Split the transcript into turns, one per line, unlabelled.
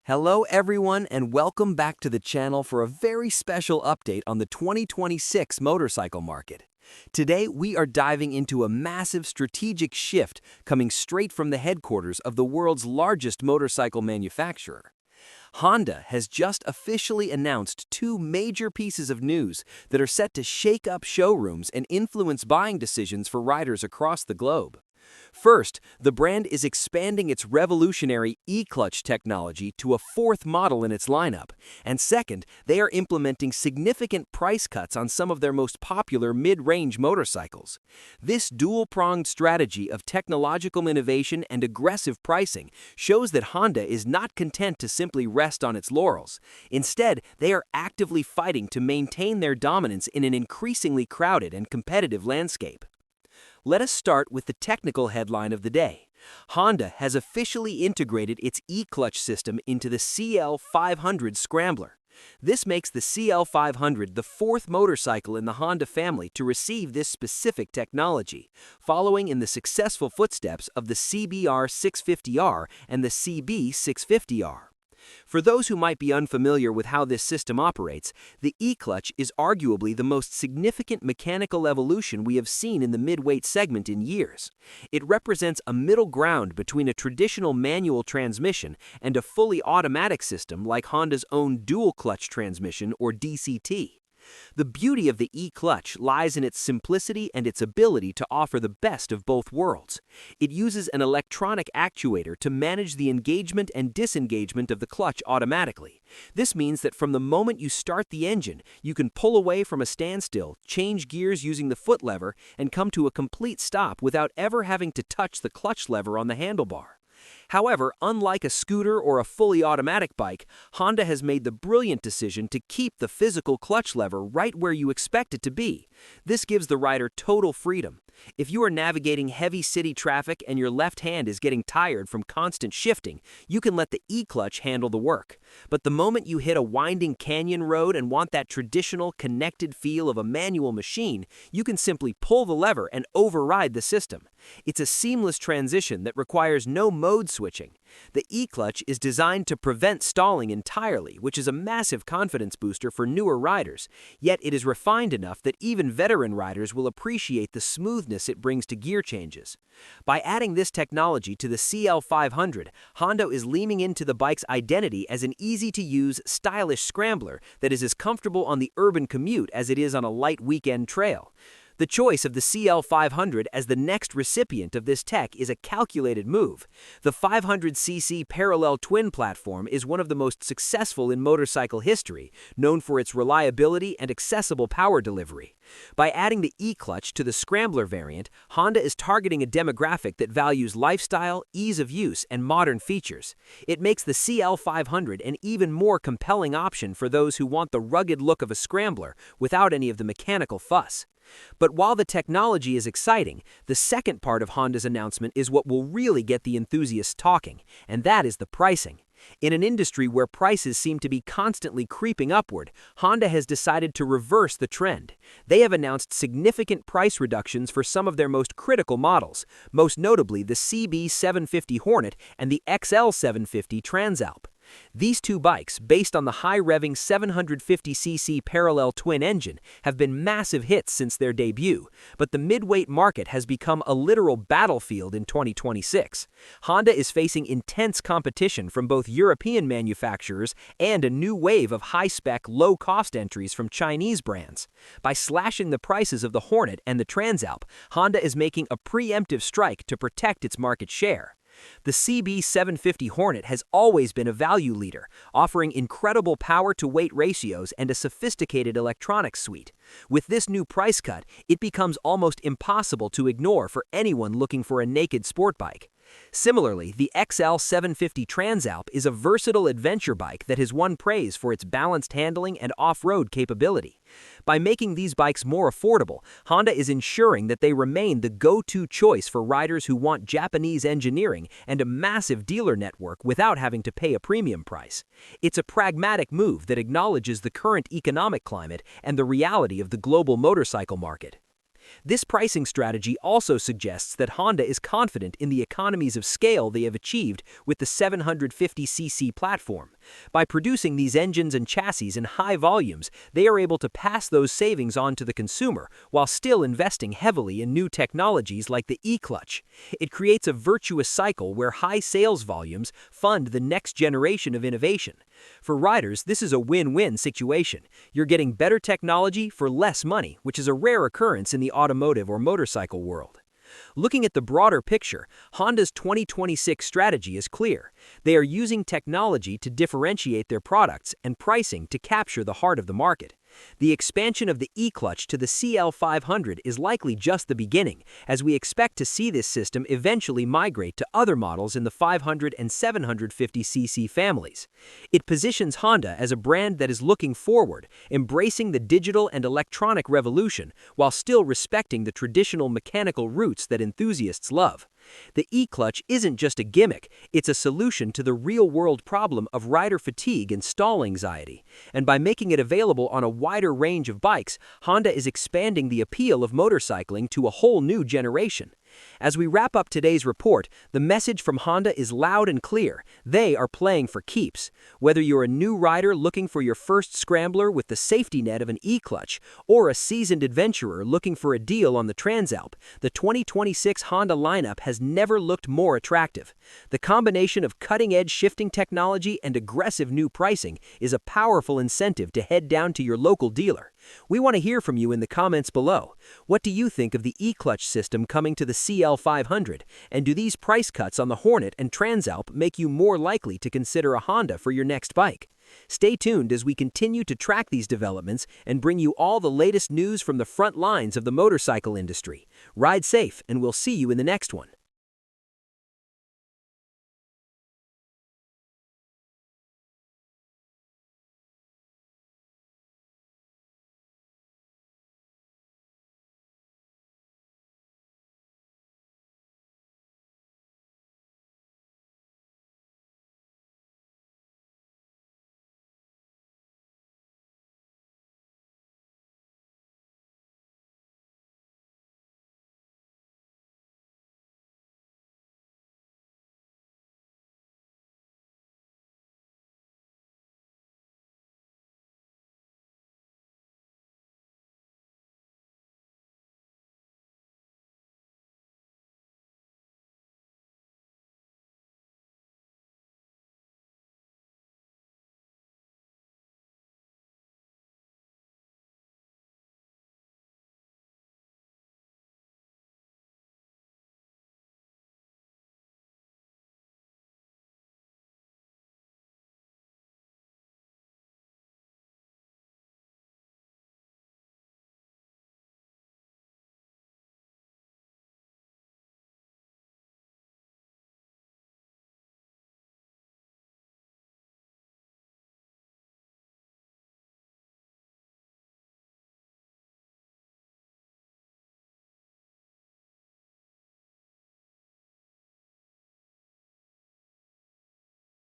Hello everyone and welcome back to the channel for a very special update on the 2026 motorcycle market. Today we are diving into a massive strategic shift coming straight from the headquarters of the world's largest motorcycle manufacturer. Honda has just officially announced two major pieces of news that are set to shake up showrooms and influence buying decisions for riders across the globe. First, the brand is expanding its revolutionary e-clutch technology to a fourth model in its lineup. And second, they are implementing significant price cuts on some of their most popular mid-range motorcycles. This dual-pronged strategy of technological innovation and aggressive pricing shows that Honda is not content to simply rest on its laurels. Instead, they are actively fighting to maintain their dominance in an increasingly crowded and competitive landscape. Let us start with the technical headline of the day. Honda has officially integrated its e-clutch system into the CL500 Scrambler. This makes the CL500 the fourth motorcycle in the Honda family to receive this specific technology, following in the successful footsteps of the CBR 650R and the CB 650R. For those who might be unfamiliar with how this system operates, the e-clutch is arguably the most significant mechanical evolution we have seen in the mid-weight segment in years. It represents a middle ground between a traditional manual transmission and a fully automatic system like Honda's own dual-clutch transmission or DCT. The beauty of the e-clutch lies in its simplicity and its ability to offer the best of both worlds. It uses an electronic actuator to manage the engagement and disengagement of the clutch automatically. This means that from the moment you start the engine, you can pull away from a standstill, change gears using the foot lever, and come to a complete stop without ever having to touch the clutch lever on the handlebar. However, unlike a scooter or a fully automatic bike, Honda has made the brilliant decision to keep the physical clutch lever right where you expect it to be. This gives the rider total freedom. If you are navigating heavy city traffic and your left hand is getting tired from constant shifting, you can let the e-clutch handle the work. But the moment you hit a winding canyon road and want that traditional, connected feel of a manual machine, you can simply pull the lever and override the system. It's a seamless transition that requires no mode switching. The e-clutch is designed to prevent stalling entirely, which is a massive confidence booster for newer riders, yet it is refined enough that even veteran riders will appreciate the smoothness it brings to gear changes. By adding this technology to the CL500, Honda is leaning into the bike's identity as an easy-to-use, stylish scrambler that is as comfortable on the urban commute as it is on a light weekend trail. The choice of the CL500 as the next recipient of this tech is a calculated move. The 500cc parallel twin platform is one of the most successful in motorcycle history, known for its reliability and accessible power delivery. By adding the e-clutch to the Scrambler variant, Honda is targeting a demographic that values lifestyle, ease of use, and modern features. It makes the CL500 an even more compelling option for those who want the rugged look of a Scrambler without any of the mechanical fuss. But while the technology is exciting, the second part of Honda's announcement is what will really get the enthusiasts talking, and that is the pricing. In an industry where prices seem to be constantly creeping upward, Honda has decided to reverse the trend. They have announced significant price reductions for some of their most critical models, most notably the CB 750 Hornet and the XL 750 Transalp. These two bikes, based on the high-revving 750cc parallel twin engine, have been massive hits since their debut, but the mid-weight market has become a literal battlefield in 2026. Honda is facing intense competition from both European manufacturers and a new wave of high-spec, low-cost entries from Chinese brands. By slashing the prices of the Hornet and the Transalp, Honda is making a preemptive strike to protect its market share. The CB 750 Hornet has always been a value leader, offering incredible power-to-weight ratios and a sophisticated electronics suite. With this new price cut, it becomes almost impossible to ignore for anyone looking for a naked sport bike. Similarly, the XL 750 Transalp is a versatile adventure bike that has won praise for its balanced handling and off-road capability. By making these bikes more affordable, Honda is ensuring that they remain the go-to choice for riders who want Japanese engineering and a massive dealer network without having to pay a premium price. It's a pragmatic move that acknowledges the current economic climate and the reality of the global motorcycle market. This pricing strategy also suggests that Honda is confident in the economies of scale they have achieved with the 750cc platform. By producing these engines and chassis in high volumes, they are able to pass those savings on to the consumer while still investing heavily in new technologies like the e-clutch. It creates a virtuous cycle where high sales volumes fund the next generation of innovation. For riders, this is a win-win situation. You're getting better technology for less money, which is a rare occurrence in the automotive or motorcycle world. Looking at the broader picture, Honda's 2026 strategy is clear. They are using technology to differentiate their products and pricing to capture the heart of the market. The expansion of the e-clutch to the CL500 is likely just the beginning, as we expect to see this system eventually migrate to other models in the 500 and 750cc families. It positions Honda as a brand that is looking forward, embracing the digital and electronic revolution while still respecting the traditional mechanical roots that enthusiasts love. The e-clutch isn't just a gimmick, it's a solution to the real-world problem of rider fatigue and stall anxiety. And by making it available on a wider range of bikes, Honda is expanding the appeal of motorcycling to a whole new generation. As we wrap up today's report, the message from Honda is loud and clear. They are playing for keeps. Whether you're a new rider looking for your first scrambler with the safety net of an e-clutch, or a seasoned adventurer looking for a deal on the Transalp, the 2026 Honda lineup has never looked more attractive. The combination of cutting-edge shifting technology and aggressive new pricing is a powerful incentive to head down to your local dealer. We want to hear from you in the comments below. What do you think of the e-clutch system coming to the CL500? And do these price cuts on the Hornet and Transalp make you more likely to consider a Honda for your next bike? Stay tuned as we continue to track these developments and bring you all the latest news from the front lines of the motorcycle industry. Ride safe, and we'll see you in the next one.